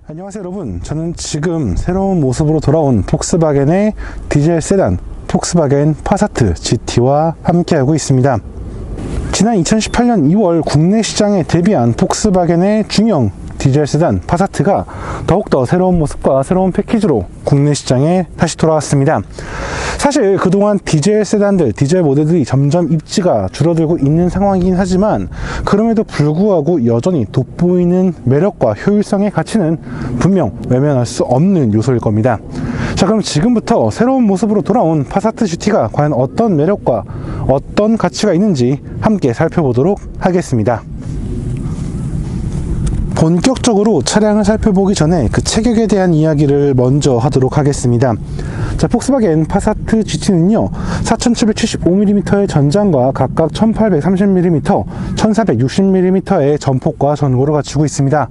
안녕하세요 여러분, 저는 지금 새로운 모습으로 돌아온 폭스바겐의 디젤 세단 폭스바겐 파사트 GT와 함께하고 있습니다. 지난 2018년 2월 국내 시장에 데뷔한 폭스바겐의 중형 디젤 세단 파사트가 더욱더 새로운 모습과 새로운 패키지로 국내 시장에 다시 돌아왔습니다. 사실 그동안 디젤 세단들, 디젤 모델들이 점점 입지가 줄어들고 있는 상황이긴 하지만 그럼에도 불구하고 여전히 돋보이는 매력과 효율성의 가치는 분명 외면할 수 없는 요소일 겁니다. 자, 그럼 지금부터 새로운 모습으로 돌아온 파사트 GT가 과연 어떤 매력과 어떤 가치가 있는지 함께 살펴보도록 하겠습니다. 본격적으로 차량을 살펴보기 전에 그 체격에 대한 이야기를 먼저 하도록 하겠습니다. 자, 폭스바겐 파사트 GT는요 4775mm의 전장과 각각 1830mm, 1460mm의 전폭과 전고를 갖추고 있습니다.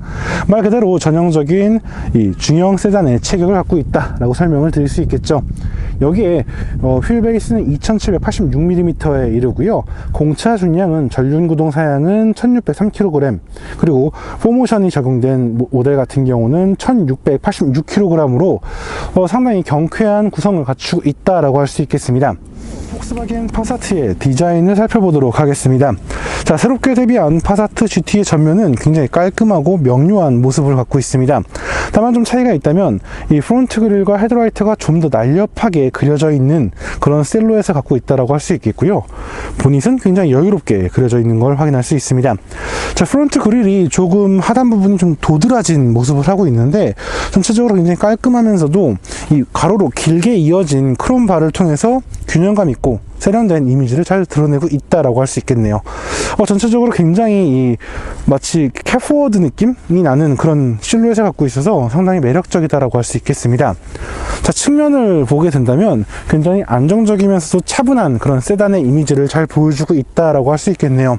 말 그대로 전형적인 이 중형 세단의 체격을 갖고 있다라고 설명을 드릴 수 있겠죠. 여기에 휠 베이스는 2786mm에 이르고요, 공차 중량은 전륜 구동 사양은 1603kg, 그리고 포모션이 적용된 모델 같은 경우는 1686kg으로 상당히 경쾌한 구성을 갖추고 있다라고 할 수 있겠습니다. 폭스바겐 파사트의 디자인을 살펴보도록 하겠습니다. 자, 새롭게 데뷔한 파사트 GT의 전면은 굉장히 깔끔하고 명료한 모습을 갖고 있습니다. 다만 좀 차이가 있다면 이 프론트 그릴과 헤드라이트가 좀 더 날렵하게 그려져 있는 그런 실루엣을 갖고 있다라고 할 수 있겠고요. 보닛은 굉장히 여유롭게 그려져 있는 걸 확인할 수 있습니다. 자, 프론트 그릴이 조금 하단 부분이 좀 도드라진 모습을 하고 있는데 전체적으로 굉장히 깔끔하면서도 이 가로로 길게 이어진 크롬 바를 통해서 균형감 있고 세련된 이미지를 잘 드러내고 있다라고 할 수 있겠네요. 전체적으로 굉장히 마치 캣포워드 느낌이 나는 그런 실루엣을 갖고 있어서 상당히 매력적이다라고 할 수 있겠습니다. 자, 측면을 보게 된다면 굉장히 안정적이면서도 차분한 그런 세단의 이미지를 잘 보여주고 있다라고 할 수 있겠네요.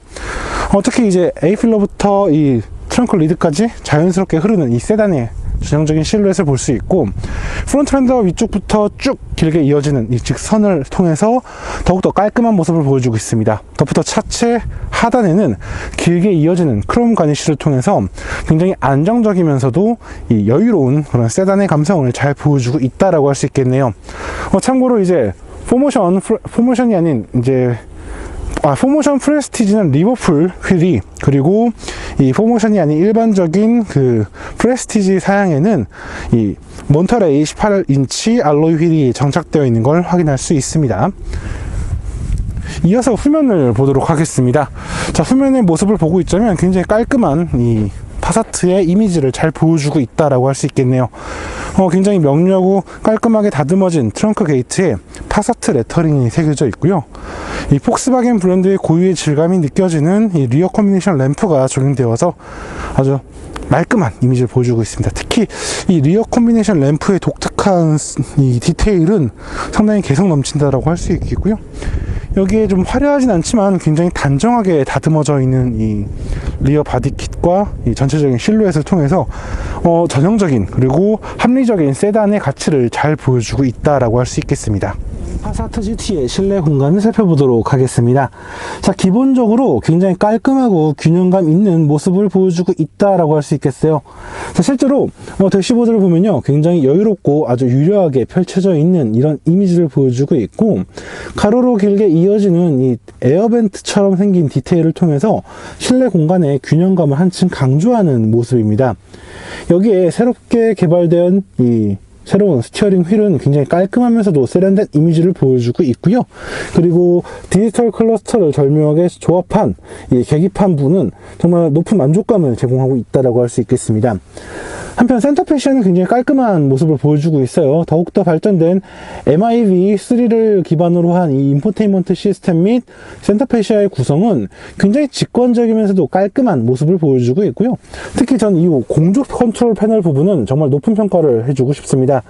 특히 이제 A필러부터 이 트렁크 리드까지 자연스럽게 흐르는 이 세단의 전형적인 실루엣을 볼 수 있고, 프론트 렌더 위쪽부터 쭉 길게 이어지는 이 직선을 통해서 더욱더 깔끔한 모습을 보여주고 있습니다. 덧붙어 차체 하단에는 길게 이어지는 크롬 가니쉬를 통해서 굉장히 안정적이면서도 이 여유로운 그런 세단의 감성을 잘 보여주고 있다라고 할 수 있겠네요. 참고로 이제 포모션이 아닌 이제 포모션 프레스티지는 리버풀 휠이, 그리고 이 포모션이 아닌 일반적인 그 프레스티지 사양에는 이 몬터레이 18인치 알로이 휠이 장착되어 있는 걸 확인할 수 있습니다. 이어서 후면을 보도록 하겠습니다. 자, 후면의 모습을 보고 있자면 굉장히 깔끔한 이 파사트의 이미지를 잘 보여주고 있다라고 할 수 있겠네요. 굉장히 명료하고 깔끔하게 다듬어진 트렁크 게이트에 파사트 레터링이 새겨져 있고요. 이 폭스바겐 브랜드의 고유의 질감이 느껴지는 이 리어 콤비네이션 램프가 적용되어서 아주 말끔한 이미지를 보여주고 있습니다. 특히 이 리어 콤비네이션 램프의 독특한 이 디테일은 상당히 개성 넘친다라고 할 수 있겠고요. 여기에 좀 화려하진 않지만 굉장히 단정하게 다듬어져 있는 이 리어 바디킷과 이 전체적인 실루엣을 통해서 전형적인 그리고 합리적인 세단의 가치를 잘 보여주고 있다라고 할 수 있겠습니다. 파사트 GT의 실내 공간을 살펴보도록 하겠습니다. 자, 기본적으로 굉장히 깔끔하고 균형감 있는 모습을 보여주고 있다라고 할 수 있겠어요. 자, 실제로 대시보드를 보면요, 굉장히 여유롭고 아주 유려하게 펼쳐져 있는 이런 이미지를 보여주고 있고, 가로로 길게 이어지는 이 에어벤트처럼 생긴 디테일을 통해서 실내 공간의 균형감을 한층 강조하는 모습입니다. 여기에 새롭게 개발된 이 새로운 스티어링 휠은 굉장히 깔끔하면서도 세련된 이미지를 보여주고 있고요. 그리고 디지털 클러스터를 절묘하게 조합한 이 계기판 부는 정말 높은 만족감을 제공하고 있다고 할 수 있겠습니다. 한편 센터페시아는 굉장히 깔끔한 모습을 보여주고 있어요. 더욱더 발전된 MIV3를 기반으로 한 이 인포테인먼트 시스템 및 센터페시아의 구성은 굉장히 직관적이면서도 깔끔한 모습을 보여주고 있고요. 특히 전 이 공조 컨트롤 패널 부분은 정말 높은 평가를 해주고 싶습니다. 있습니다.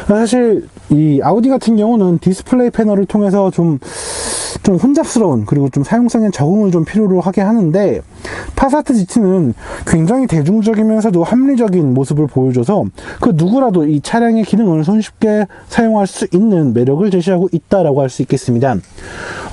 사실 이 아우디 같은 경우는 디스플레이 패널을 통해서 좀 혼잡스러운, 그리고 좀 사용성에 적응을 좀 필요로 하게 하는데, 파사트 GT는 굉장히 대중적이면서도 합리적인 모습을 보여줘서 그 누구라도 이 차량의 기능을 손쉽게 사용할 수 있는 매력을 제시하고 있다라고 할 수 있겠습니다.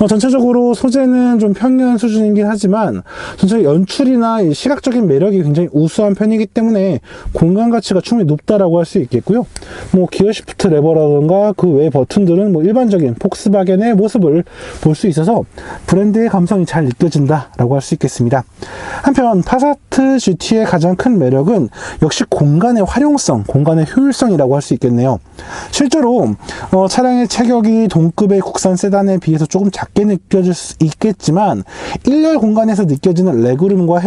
전체적으로 소재는 좀 평균 수준이긴 하지만 전체 연출이나 이 시각적인 매력이 굉장히 우수한 편이기 때문에 공간 가치가 충분히 높다라고 할 수 있겠고요. 뭐 기어 시프트 레버라든가 그 외 버튼들은 뭐 일반적인 폭스바겐의 모습을 볼 수 있어서 브랜드의 감성이 잘 느껴진다라고 할 수 있겠습니다. 한편 파사트 GT의 가장 큰 매력은 역시 공간의 활용성, 공간의 효율성이라고 할 수 있겠네요. 실제로 차량의 체격이 동급의 국산 세단에 비해서 조금 작게 느껴질 수 있겠지만 1열 공간에서 느껴지는 레그룸과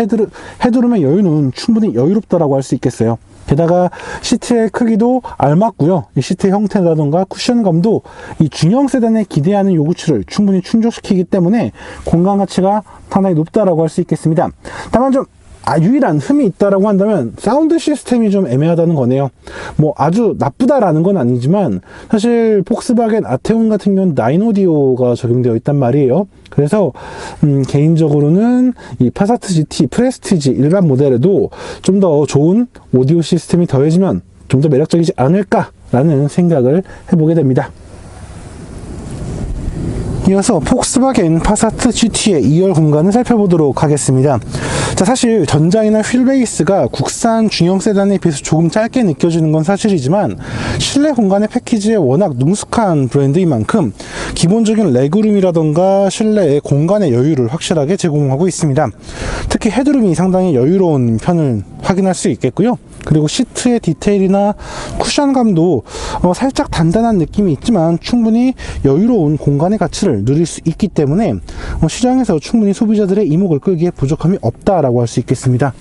헤드룸의 여유는 충분히 여유롭다라고 할 수 있겠어요. 게다가 시트의 크기도 알맞고요. 이 시트의 형태라던가 쿠션감도 이 중형 세단에 기대하는 요구치를 충분히 충족시키기 때문에 공간 가치가 상당히 높다라고 할 수 있겠습니다. 다만 좀 유일한 흠이 있다라고 한다면 사운드 시스템이 좀 애매하다는 거네요. 뭐 아주 나쁘다라는 건 아니지만 사실 폭스바겐 아테온 같은 경우는 9오디오가 적용되어 있단 말이에요. 그래서 개인적으로는 이 파사트 GT 프레스티지 일반 모델에도 좀 더 좋은 오디오 시스템이 더해지면 좀 더 매력적이지 않을까라는 생각을 해보게 됩니다. 이어서 폭스바겐 파사트 GT의 2열 공간을 살펴보도록 하겠습니다. 자, 사실 전장이나 휠베이스가 국산 중형 세단에 비해서 조금 짧게 느껴지는 건 사실이지만 실내 공간의 패키지에 워낙 능숙한 브랜드인 만큼 기본적인 레그룸이라던가 실내의 공간의 여유를 확실하게 제공하고 있습니다. 특히 헤드룸이 상당히 여유로운 편을 확인할 수 있겠고요. 그리고 시트의 디테일이나 쿠션감도 살짝 단단한 느낌이 있지만 충분히 여유로운 공간의 가치를 누릴 수 있기 때문에 시장에서 충분히 소비자들의 이목을 끌기에 부족함이 없다라고 할 수 있겠습니다.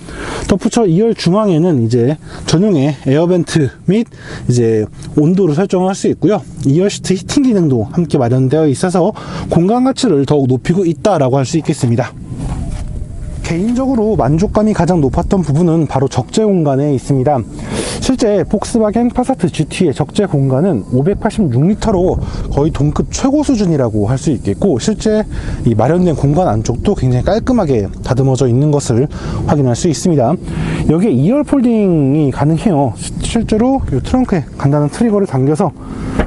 덧붙여 2열 중앙에는 이제 전용의 에어벤트 및 이제 온도를 설정할 수 있고요. 2열 시트 히팅 기능도 함께 마련되어 있어서 공간 가치를 더욱 높이고 있다라고 할 수 있겠습니다. 개인적으로 만족감이 가장 높았던 부분은 바로 적재 공간에 있습니다. 실제 폭스바겐 파사트 GT의 적재 공간은 586리터로 거의 동급 최고 수준이라고 할 수 있겠고, 실제 이 마련된 공간 안쪽도 굉장히 깔끔하게 다듬어져 있는 것을 확인할 수 있습니다. 여기에 2열 폴딩이 가능해요. 실제로 이 트렁크에 간단한 트리거를 당겨서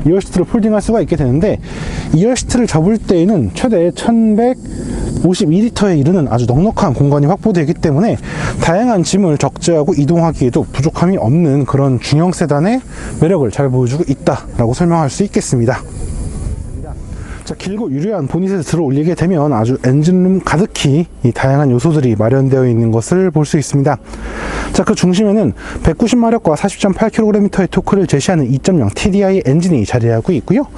2열 시트를 폴딩할 수가 있게 되는데, 2열 시트를 접을 때에는 최대 1152리터에 이르는 아주 넉넉한 공간이 확보되기 때문에 다양한 짐을 적재하고 이동하기에도 부족함이 없는 그런 중형 세단의 매력을 잘 보여주고 있다라고 설명할 수 있겠습니다. 자, 길고 유려한 보닛을 들어 올리게 되면 아주 엔진룸 가득히 이 다양한 요소들이 마련되어 있는 것을 볼 수 있습니다. 자, 그 중심에는 190마력과 40.8kg의 토크를 제시하는 2.0 TDI 엔진이 자리하고 있고요.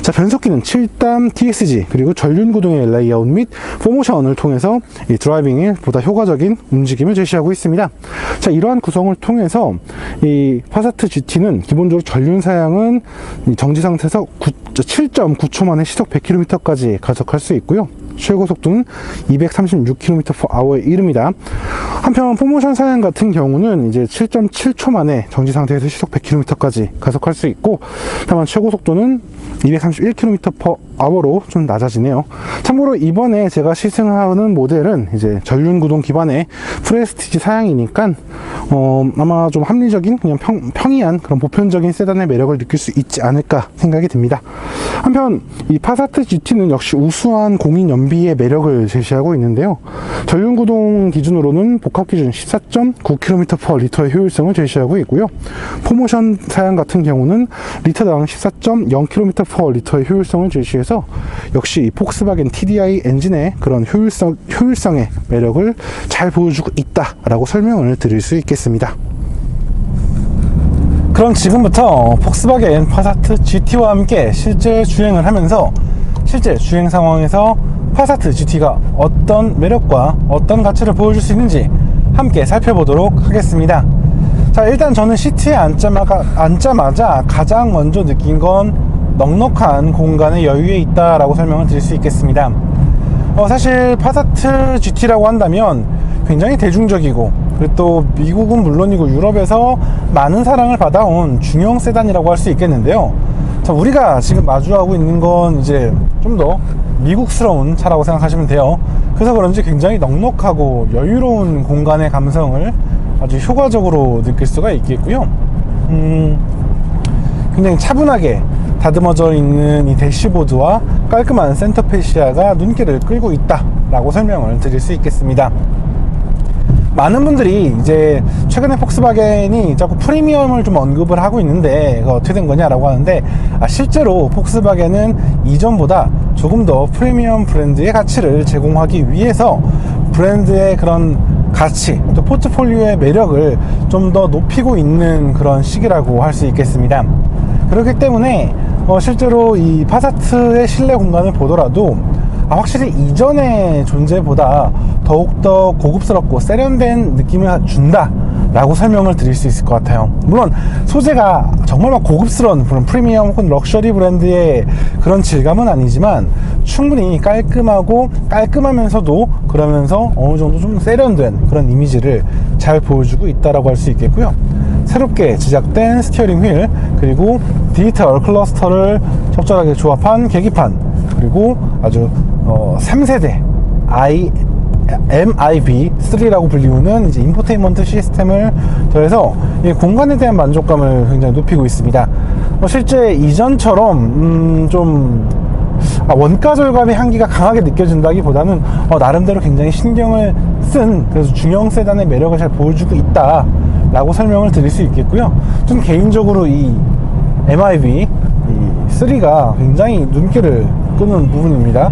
자, 변속기는 7단 TSG 그리고 전륜 구동의 레이아웃 및 포모션을 통해서 이 드라이빙에 보다 효과적인 움직임을 제시하고 있습니다. 자, 이러한 구성을 통해서 이 파사트 GT는 기본적으로 전륜 사양은 정지 상태에서 7.9초 만에 시속 100km까지 가속할 수 있고요. 최고 속도는 236km/h에 이릅니다. 한편 포모션 사양 같은 경우는 이제 7.7초 만에 정지 상태에서 시속 100km까지 가속할 수 있고, 다만 최고 속도는 231km/h로 좀 낮아지네요. 참고로 이번에 제가 시승하는 모델은 이제 전륜 구동 기반의 프레스티지 사양이니까 아마 좀 합리적인 그냥 평이한 그런 보편적인 세단의 매력을 느낄 수 있지 않을까 생각이 듭니다. 한편 이 파사트 GT는 역시 우수한 공인 연비의 매력을 제시하고 있는데요. 전륜 구동 기준으로는 복합 기준 14.9km/L의 효율성을 제시하고 있고요. 포모션 사양 같은 경우는 리터당 14.0km/L의 효율성을 제시해서 역시 이 폭스바겐 TDI 엔진의 그런 효율성의 매력을 잘 보여주고 있다라고 설명을 드릴 수 있겠습니다. 그럼 지금부터 폭스바겐 파사트 GT와 함께 실제 주행을 하면서 실제 주행 상황에서 파사트 GT가 어떤 매력과 어떤 가치를 보여줄 수 있는지 함께 살펴보도록 하겠습니다. 자, 일단 저는 시트에 앉자마자 가장 먼저 느낀 건 넉넉한 공간의 여유에 있다라고 설명을 드릴 수 있겠습니다. 사실 파사트 GT라고 한다면 굉장히 대중적이고, 그리고 또 미국은 물론이고 유럽에서 많은 사랑을 받아온 중형 세단이라고 할 수 있겠는데요. 자, 우리가 지금 마주하고 있는 건 이제 좀 더 미국스러운 차라고 생각하시면 돼요. 그래서 그런지 굉장히 넉넉하고 여유로운 공간의 감성을 아주 효과적으로 느낄 수가 있겠고요. 굉장히 차분하게 다듬어져 있는 이 대시보드와 깔끔한 센터 페시아가 눈길을 끌고 있다 라고 설명을 드릴 수 있겠습니다. 많은 분들이 이제 최근에 폭스바겐이 자꾸 프리미엄을 좀 언급을 하고 있는데 어떻게 된 거냐라고 하는데, 실제로 폭스바겐은 이전보다 조금 더 프리미엄 브랜드의 가치를 제공하기 위해서 브랜드의 그런 가치, 또 포트폴리오의 매력을 좀 더 높이고 있는 그런 시기라고 할 수 있겠습니다. 그렇기 때문에 실제로 이 파사트의 실내 공간을 보더라도 확실히 이전의 존재보다 더욱더 고급스럽고 세련된 느낌을 준다 라고 설명을 드릴 수 있을 것 같아요. 물론 소재가 정말 막 고급스러운 그런 프리미엄 혹은 럭셔리 브랜드의 그런 질감은 아니지만 충분히 깔끔하면서도 그러면서 어느 정도 좀 세련된 그런 이미지를 잘 보여주고 있다라고 할 수 있겠고요. 새롭게 제작된 스티어링 휠, 그리고 디지털 클러스터를 적절하게 조합한 계기판, 그리고 아주 3세대 MIB3라고 불리우는 이제 인포테인먼트 시스템을 더해서 이 공간에 대한 만족감을 굉장히 높이고 있습니다. 실제 이전처럼 좀 원가 절감의 향기가 강하게 느껴진다기보다는 나름대로 굉장히 신경을 쓴, 그래서 중형 세단의 매력을 잘 보여주고 있다 라고 설명을 드릴 수 있겠고요. 좀 개인적으로 이 MIB 3가 굉장히 눈길을 끄는 부분입니다.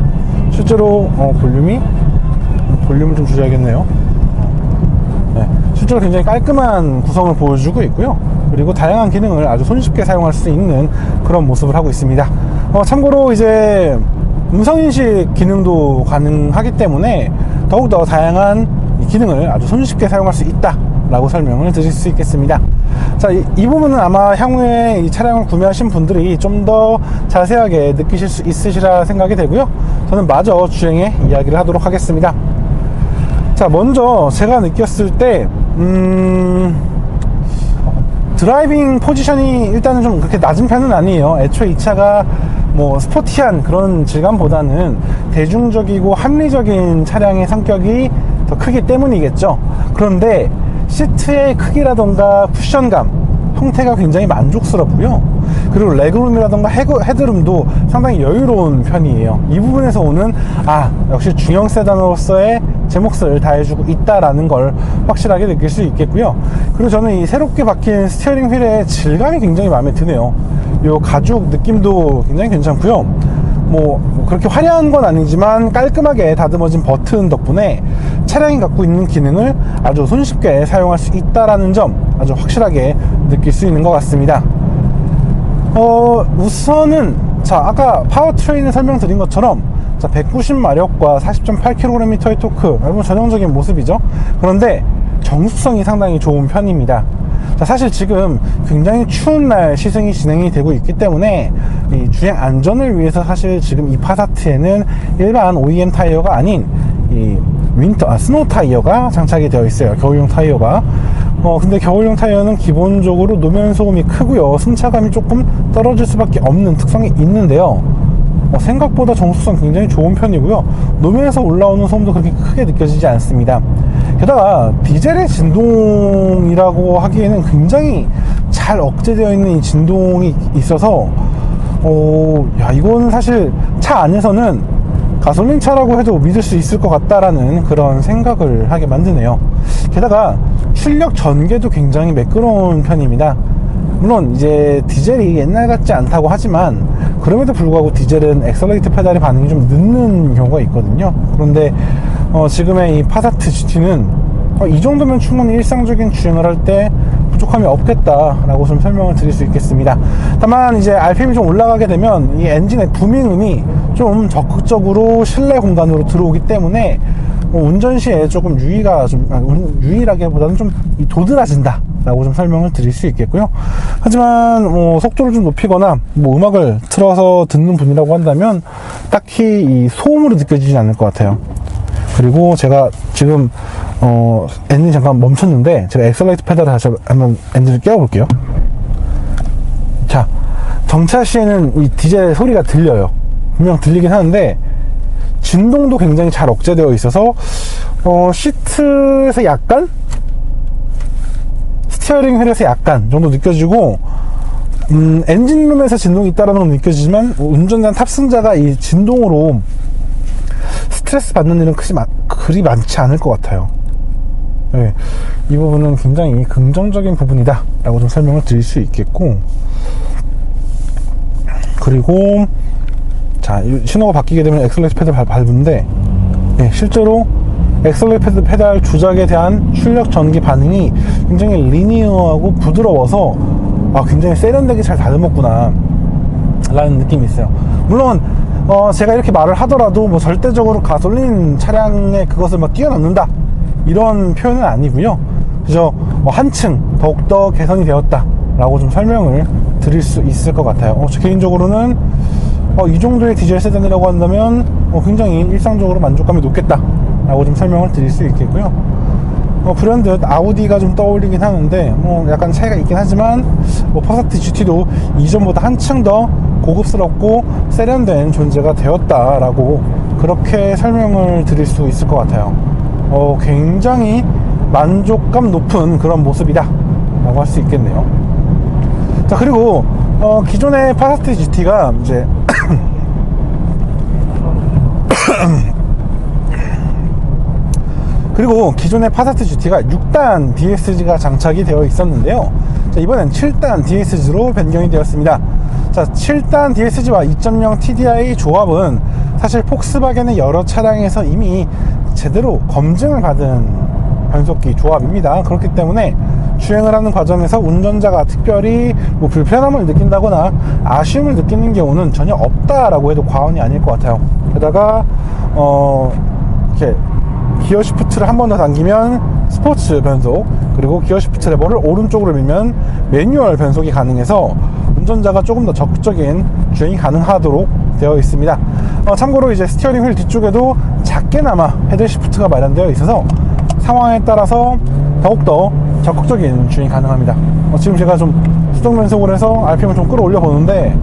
실제로 볼륨을 좀 줄여야겠네요. 네, 실제로 굉장히 깔끔한 구성을 보여주고 있고요. 그리고 다양한 기능을 아주 손쉽게 사용할 수 있는 그런 모습을 하고 있습니다. 참고로 이제 음성인식 기능도 가능하기 때문에 더욱더 다양한 기능을 아주 손쉽게 사용할 수 있다 라고 설명을 드릴 수 있겠습니다. 자, 이 부분은 아마 향후에 이 차량을 구매하신 분들이 좀 더 자세하게 느끼실 수 있으시라 생각이 되고요. 저는 마저 주행에 이야기를 하도록 하겠습니다. 자, 먼저 제가 느꼈을 때 드라이빙 포지션이 일단은 좀 그렇게 낮은 편은 아니에요. 애초에 이 차가 뭐 스포티한 그런 질감보다는 대중적이고 합리적인 차량의 성격이 더 크기 때문이겠죠. 그런데 시트의 크기라던가 쿠션감 형태가 굉장히 만족스럽고요. 그리고 레그룸이라던가 헤드룸도 상당히 여유로운 편이에요. 이 부분에서 오는 역시 중형 세단으로서의 제 몫을 다해주고 있다라는 걸 확실하게 느낄 수 있겠고요. 그리고 저는 이 새롭게 바뀐 스티어링 휠의 질감이 굉장히 마음에 드네요. 요 가죽 느낌도 굉장히 괜찮고요. 뭐 그렇게 화려한 건 아니지만 깔끔하게 다듬어진 버튼 덕분에 차량이 갖고 있는 기능을 아주 손쉽게 사용할 수 있다라는 점 아주 확실하게 느낄 수 있는 것 같습니다. 우선은 아까 파워트레인을 설명드린 것처럼 190마력과 40.8kgm의 토크, 여러분 전형적인 모습이죠. 그런데 정숙성이 상당히 좋은 편입니다. 사실 지금 굉장히 추운 날 시승이 진행이 되고 있기 때문에 이 주행 안전을 위해서 사실 지금 이 파사트에는 일반 OEM 타이어가 아닌 이 스노우 타이어가 장착이 되어 있어요. 겨울용 타이어가. 근데 겨울용 타이어는 기본적으로 노면 소음이 크고요, 승차감이 조금 떨어질 수밖에 없는 특성이 있는데요. 생각보다 정숙성 굉장히 좋은 편이고요. 노면에서 올라오는 소음도 그렇게 크게 느껴지지 않습니다. 게다가 디젤의 진동이라고 하기에는 굉장히 잘 억제되어 있는 이 진동이 있어서 이거는 사실 차 안에서는 가솔린 차라고 해도 믿을 수 있을 것 같다라는 그런 생각을 하게 만드네요. 게다가 출력 전개도 굉장히 매끄러운 편입니다. 물론 이제 디젤이 옛날 같지 않다고 하지만 그럼에도 불구하고 디젤은 엑셀러레이터 페달의 반응이 좀 늦는 경우가 있거든요. 그런데 지금의 이 파사트 GT는 이 정도면 충분히 일상적인 주행을 할 때 부족함이 없겠다라고 좀 설명을 드릴 수 있겠습니다. 다만 이제 RPM이 좀 올라가게 되면 이 엔진의 부밍음이 좀 적극적으로 실내 공간으로 들어오기 때문에 운전 시에 조금 유의라기보다는 좀 도드라진다 라고 좀 설명을 드릴 수 있겠고요. 하지만 속도를 좀 높이거나 음악을 틀어서 듣는 분이라고 한다면 딱히 이 소음으로 느껴지지 않을 것 같아요. 그리고 제가 지금 엔진이 잠깐 멈췄는데 제가 엑셀레이터 페달을 다시 한번 엔진을 깨워볼게요. 자, 정차 시에는 이 디젤 소리가 들려요. 분명 들리긴 하는데 진동도 굉장히 잘 억제되어 있어서 시트에서 약간, 스티어링 휠에서 약간 정도 느껴지고, 엔진룸에서 진동이 있다는 건 느껴지지만 운전자 탑승자가 이 진동으로 스트레스 받는 일은 그리 많지 않을 것 같아요. 네, 이 부분은 굉장히 긍정적인 부분이다 라고 좀 설명을 드릴 수 있겠고, 그리고 자, 신호가 바뀌게 되면 엑셀레이터 페달 밟는데, 네, 실제로 엑셀레이터 페달 조작에 대한 출력 전기 반응이 굉장히 리니어하고 부드러워서 굉장히 세련되게 잘 다듬었구나 라는 느낌이 있어요. 물론 제가 이렇게 말을 하더라도 뭐 절대적으로 가솔린 차량에 그것을 막 뛰어넘는다 이런 표현은 아니고요. 그저 한층 더욱더 개선이 되었다 라고 좀 설명을 드릴 수 있을 것 같아요. 저 개인적으로는 이 정도의 디젤 세단이라고 한다면 굉장히 일상적으로 만족감이 높겠다 라고 좀 설명을 드릴 수 있겠고요. 브랜드 아우디가 좀 떠올리긴 하는데 약간 차이가 있긴 하지만 파사트 GT도 이전보다 한층 더 고급스럽고 세련된 존재가 되었다 라고 그렇게 설명을 드릴 수 있을 것 같아요. 굉장히 만족감 높은 그런 모습이다 라고 할 수 있겠네요. 자, 그리고 기존의 파사트 GT가 이제 그리고 기존의 파사트 GT가 6단 DSG가 장착이 되어 있었는데요. 자, 이번엔 7단 DSG로 변경이 되었습니다. 자, 7단 DSG와 2.0 TDI 조합은 사실 폭스바겐의 여러 차량에서 이미 제대로 검증을 받은 변속기 조합입니다. 그렇기 때문에 주행을 하는 과정에서 운전자가 특별히 불편함을 느낀다거나 아쉬움을 느끼는 경우는 전혀 없다라고 해도 과언이 아닐 것 같아요. 게다가 이렇게 기어 시프트를 한 번 더 당기면 스포츠 변속, 그리고 기어 시프트 레버를 오른쪽으로 밀면 매뉴얼 변속이 가능해서 운전자가 조금 더 적극적인 주행이 가능하도록 되어 있습니다. 참고로 이제 스티어링 휠 뒤쪽에도 작게나마 패들 시프트가 마련되어 있어서 상황에 따라서 더욱더 적극적인 주행이 가능합니다. 지금 제가 좀 수동 변속을 해서 RPM을 좀 끌어올려 보는데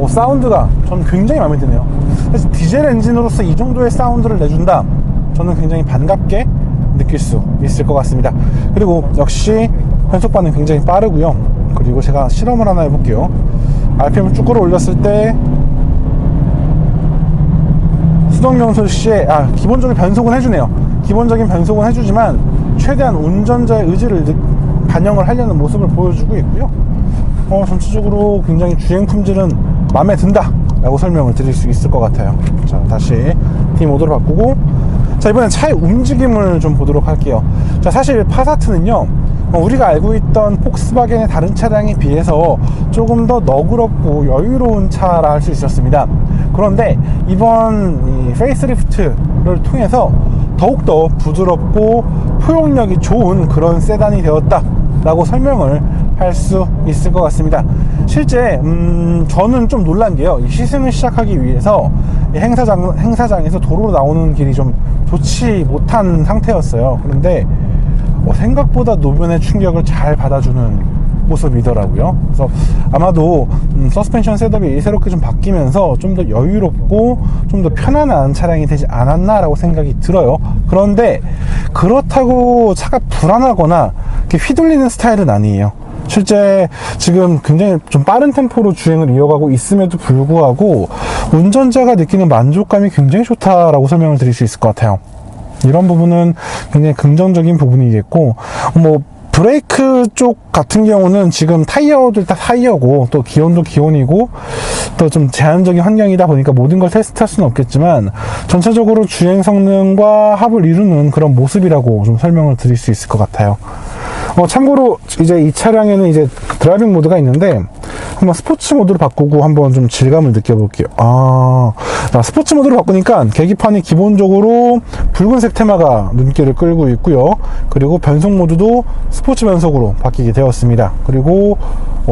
사운드가 저는 굉장히 마음에 드네요. 그래서 디젤 엔진으로서 이 정도의 사운드를 내준다, 저는 굉장히 반갑게 느낄 수 있을 것 같습니다. 그리고 역시 변속 반응 굉장히 빠르고요. 그리고 제가 실험을 하나 해볼게요. RPM을 쭉 끌어올렸을 때 수동 변속 시에 기본적인 변속은 해주네요. 기본적인 변속은 해주지만 최대한 운전자의 의지를 반영을 하려는 모습을 보여주고 있고요. 전체적으로 굉장히 주행 품질은 마음에 든다 라고 설명을 드릴 수 있을 것 같아요. 자, 다시 D 모드로 바꾸고, 자, 이번엔 차의 움직임을 좀 보도록 할게요. 자, 사실 파사트는요, 우리가 알고 있던 폭스바겐의 다른 차량에 비해서 조금 더 너그럽고 여유로운 차라 할 수 있었습니다. 그런데 이번 이 페이스리프트를 통해서 더욱더 부드럽고 포용력이 좋은 그런 세단이 되었다 라고 설명을 할 수 있을 것 같습니다. 실제 저는 좀 놀란 게요, 이 시승을 시작하기 위해서 이 행사장에서 도로로 나오는 길이 좀 좋지 못한 상태였어요. 그런데 생각보다 노면의 충격을 잘 받아주는 모습이더라고요. 그래서 아마도 서스펜션 셋업이 새롭게 좀 바뀌면서 좀 더 여유롭고 좀 더 편안한 차량이 되지 않았나 라고 생각이 들어요. 그런데 그렇다고 차가 불안하거나 이렇게 휘둘리는 스타일은 아니에요. 실제 지금 굉장히 좀 빠른 템포로 주행을 이어가고 있음에도 불구하고 운전자가 느끼는 만족감이 굉장히 좋다라고 설명을 드릴 수 있을 것 같아요. 이런 부분은 굉장히 긍정적인 부분이겠고, 브레이크 쪽 같은 경우는 지금 타이어도 다 타이어고 또 기온도 기온이고 또 좀 제한적인 환경이다 보니까 모든 걸 테스트할 수는 없겠지만 전체적으로 주행 성능과 합을 이루는 그런 모습이라고 좀 설명을 드릴 수 있을 것 같아요. 참고로 이제 이 차량에는 이제 드라이빙 모드가 있는데 한번 스포츠 모드로 바꾸고 한번 좀 질감을 느껴볼게요. 스포츠 모드로 바꾸니까 계기판이 기본적으로 붉은색 테마가 눈길을 끌고 있고요. 그리고 변속 모드도 스포츠 변속으로 바뀌게 되었습니다. 그리고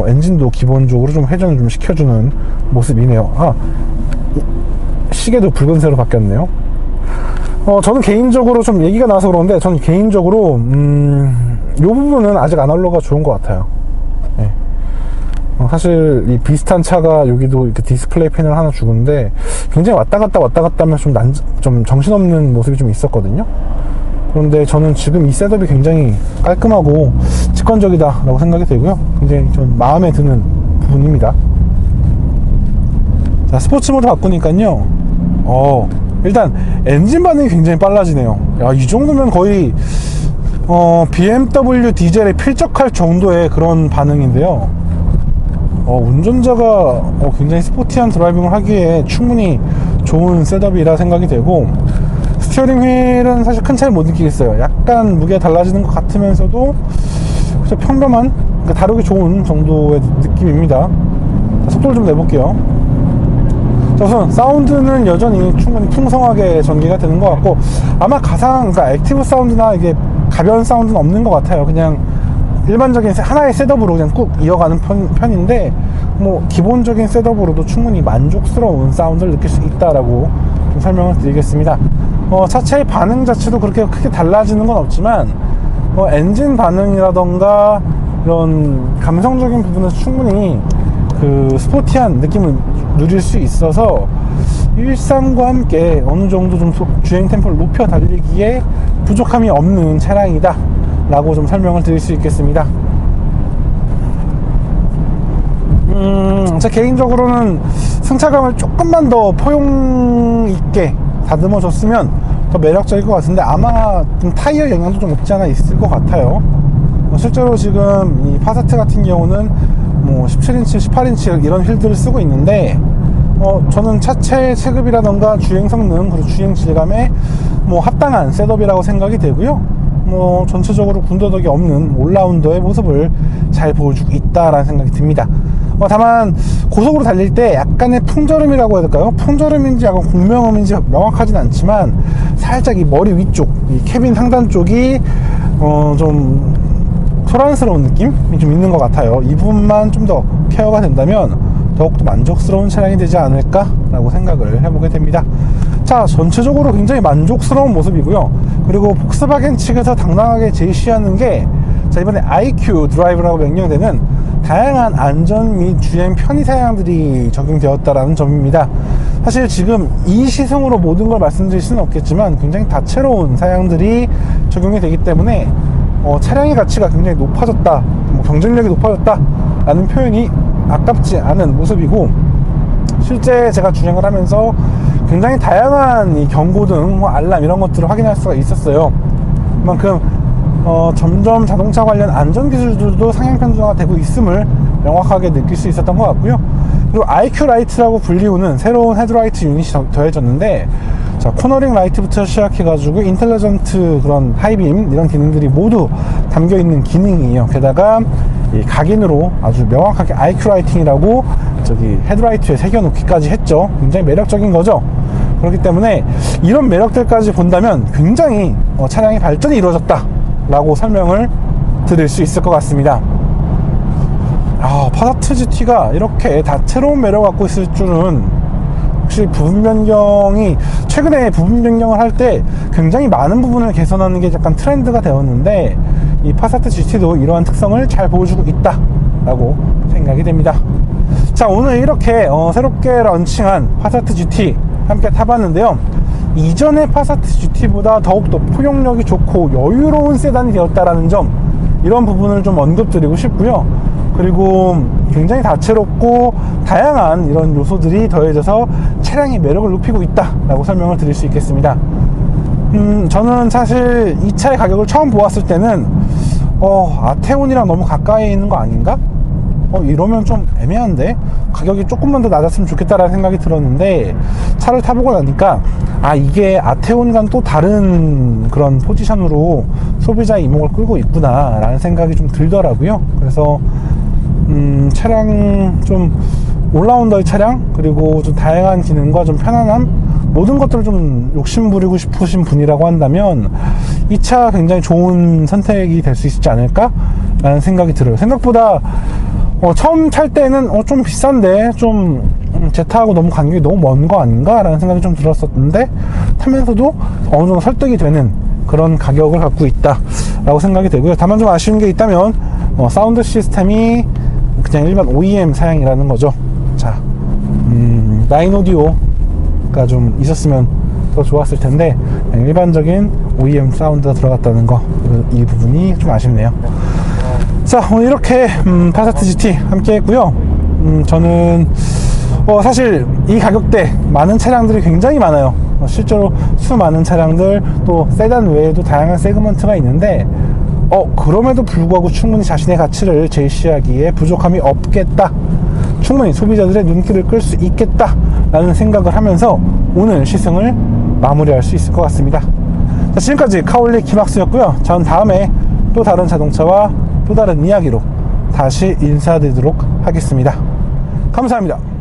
엔진도 기본적으로 좀 회전을 좀 시켜주는 모습이네요. 시계도 붉은색으로 바뀌었네요. 저는 개인적으로 좀 얘기가 나와서 그러는데, 저는 개인적으로 이 부분은 아직 아날로그가 좋은 것 같아요. 네. 사실 이 비슷한 차가 여기도 이렇게 디스플레이 패널 하나 주는데 굉장히 왔다 갔다 하면서 좀 정신없는 모습이 좀 있었거든요. 그런데 저는 지금 이 셋업이 굉장히 깔끔하고 직관적이다 라고 생각이 들고요. 굉장히 좀 마음에 드는 부분입니다. 자, 스포츠 모드 바꾸니까요, 일단 엔진 반응이 굉장히 빨라지네요. 야, 이 정도면 거의 BMW 디젤에 필적할 정도의 그런 반응인데요. 운전자가 굉장히 스포티한 드라이빙을 하기에 충분히 좋은 셋업이라 생각이 되고, 스티어링 휠은 사실 큰 차이 못 느끼겠어요. 약간 무게가 달라지는 것 같으면서도 그냥 평범한, 그러니까 다루기 좋은 정도의 느낌입니다. 자, 속도를 좀 내볼게요. 자, 우선 사운드는 여전히 충분히 풍성하게 전개가 되는 것 같고, 아마 그러니까 액티브 사운드나 이게 가벼운 사운드는 없는 것 같아요. 그냥 일반적인 하나의 셋업으로 그냥 꾹 이어가는 편인데, 뭐 기본적인 셋업으로도 충분히 만족스러운 사운드를 느낄 수 있다라고 좀 설명을 드리겠습니다. 차체의 반응 자체도 그렇게 크게 달라지는 건 없지만, 엔진 반응이라던가 이런 감성적인 부분은 충분히 그 스포티한 느낌을 누릴 수 있어서 일상과 함께 어느 정도 좀 주행 템포를 높여 달리기에 부족함이 없는 차량이다 라고 좀 설명을 드릴 수 있겠습니다. 제 개인적으로는 승차감을 조금만 더 포용 있게 다듬어 줬으면 더 매력적일 것 같은데, 아마 좀 타이어 영향도 좀 없지 않아 있을 것 같아요. 실제로 지금 이 파사트 같은 경우는 뭐 17인치, 18인치 이런 휠들을 쓰고 있는데, 저는 차체 체급이라던가 주행 성능, 그리고 주행 질감에 뭐 합당한 셋업이라고 생각이 되고요. 뭐 전체적으로 군더더기 없는 올라운더의 모습을 잘 보여주고 있다라는 생각이 듭니다. 다만 고속으로 달릴 때 약간의 풍절음이라고 해야 될까요? 풍절음인지 약간 공명음인지 명확하진 않지만, 살짝 이 머리 위쪽, 이 캐빈 상단 쪽이 좀 소란스러운 느낌이 좀 있는 것 같아요. 이 부분만 좀 더 케어가 된다면 더욱더 만족스러운 차량이 되지 않을까 라고 생각을 해보게 됩니다. 자, 전체적으로 굉장히 만족스러운 모습이고요. 그리고 폭스바겐 측에서 당당하게 제시하는 게, 자, 이번에 IQ 드라이브라고 명명되는 다양한 안전 및 주행 편의 사양들이 적용되었다라는 점입니다. 사실 지금 이 시승으로 모든 걸 말씀드릴 수는 없겠지만, 굉장히 다채로운 사양들이 적용이 되기 때문에 차량의 가치가 굉장히 높아졌다, 뭐 경쟁력이 높아졌다 라는 표현이 아깝지 않은 모습이고, 실제 제가 주행을 하면서 굉장히 다양한 이 경고등, 뭐 알람 이런 것들을 확인할 수가 있었어요. 그만큼 점점 자동차 관련 안전 기술들도 상향 편준화가 되고 있음을 명확하게 느낄 수 있었던 것 같고요. 그리고 IQ 라이트라고 불리우는 새로운 헤드라이트 유닛이 더해졌는데, 자, 코너링 라이트부터 시작해가지고 인텔리전트 그런 하이빔 이런 기능들이 모두 담겨있는 기능이에요. 게다가 이 각인으로 아주 명확하게 IQ 라이팅이라고 저기 헤드라이트에 새겨놓기까지 했죠. 굉장히 매력적인 거죠. 그렇기 때문에 이런 매력들까지 본다면 굉장히 차량의 발전이 이루어졌다 라고 설명을 드릴 수 있을 것 같습니다. 파사트 GT가 이렇게 다채로운 매력을 갖고 있을 줄은, 혹시 부분 변경이, 최근에 부분 변경을 할 때 굉장히 많은 부분을 개선하는 게 약간 트렌드가 되었는데, 이 파사트 GT도 이러한 특성을 잘 보여주고 있다 라고 생각이 됩니다. 자, 오늘 이렇게 새롭게 런칭한 파사트 GT 함께 타봤는데요. 이전의 파사트 GT보다 더욱더 포용력이 좋고 여유로운 세단이 되었다라는 점, 이런 부분을 좀 언급드리고 싶고요. 그리고 굉장히 다채롭고 다양한 이런 요소들이 더해져서 차량의 매력을 높이고 있다라고 설명을 드릴 수 있겠습니다. 저는 사실 이 차의 가격을 처음 보았을 때는 아테온이랑 너무 가까이 있는 거 아닌가? 이러면 좀 애매한데 가격이 조금만 더 낮았으면 좋겠다라는 생각이 들었는데, 차를 타보고 나니까 이게 아테온과는 또 다른 그런 포지션으로 소비자의 이목을 끌고 있구나 라는 생각이 좀 들더라고요. 그래서 차량 좀 올라운더의 차량, 그리고 좀 다양한 기능과 좀 편안함, 모든 것들을 좀 욕심부리고 싶으신 분이라고 한다면 이 차 굉장히 좋은 선택이 될 수 있지 않을까 라는 생각이 들어요. 생각보다 처음 탈 때는 좀 비싼데 좀 제타하고 너무 간격이 너무 먼 거 아닌가 라는 생각이 좀 들었었는데, 타면서도 어느 정도 설득이 되는 그런 가격을 갖고 있다 라고 생각이 되고요. 다만 좀 아쉬운 게 있다면 사운드 시스템이 그냥 일반 OEM 사양이라는 거죠. 자, 라인 오디오가 좀 있었으면 더 좋았을 텐데 그냥 일반적인 OEM 사운드가 들어갔다는 거, 이 부분이 좀 아쉽네요. 자, 오늘 이렇게 파사트 GT 함께 했고요. 저는 사실 이 가격대 많은 차량들이 굉장히 많아요. 실제로 수많은 차량들, 또 세단 외에도 다양한 세그먼트가 있는데 그럼에도 불구하고 충분히 자신의 가치를 제시하기에 부족함이 없겠다, 충분히 소비자들의 눈길을 끌 수 있겠다 라는 생각을 하면서 오늘 시승을 마무리할 수 있을 것 같습니다. 자, 지금까지 카올리 김학수였고요. 저는 다음에 또 다른 자동차와 또 다른 이야기로 다시 인사드리도록 하겠습니다. 감사합니다.